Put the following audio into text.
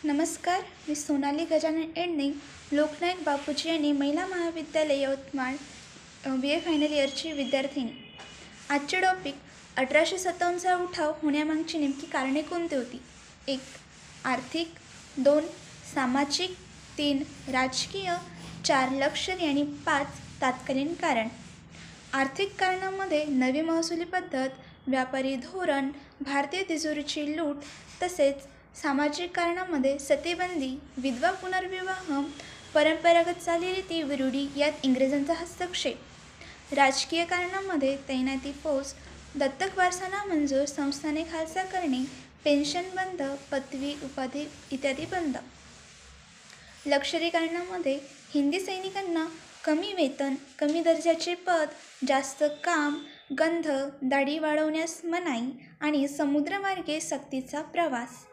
नमस्कार, मी सोनाली गजानन एडणे, लोकनायक बापूजी यांनी महिला महाविद्यालय यवतमाळ बी ए फायनल इयरची विद्यार्थिनी. आजचे टॉपिक 1857चा उठाव होण्यामागची नेमकी कारणे कोणती होती? 1. आर्थिक, 2. सामाजिक, 3. राजकीय, 4. लष्करी आणि 5. तात्कालीन कारण. आर्थिक कारणांमध्ये नवी महसुली पद्धत, व्यापारी धोरण, भारतीय तिजोरीची लूट, तसेच सामाजिक कारणांमध्ये सतीबंदी, विधवा पुनर्विवाह, परंपरागत चालीरीती रूढी यात इंग्रजांचा हस्तक्षेप. राजकीय कारणांमध्ये तैनाती फौज, दत्तक वारसा नामंजूर, संस्थाने खालसा करणे, पेन्शन बंद, पदवी उपाधी इत्यादी बंद. लष्करी कारणांमध्ये हिंदी सैनिकांना कमी वेतन, कमी दर्जाचे पद, जास्त काम, गंध, दाढी वाढवण्यास मनाई आणि समुद्रमार्गे सक्तीचा प्रवास.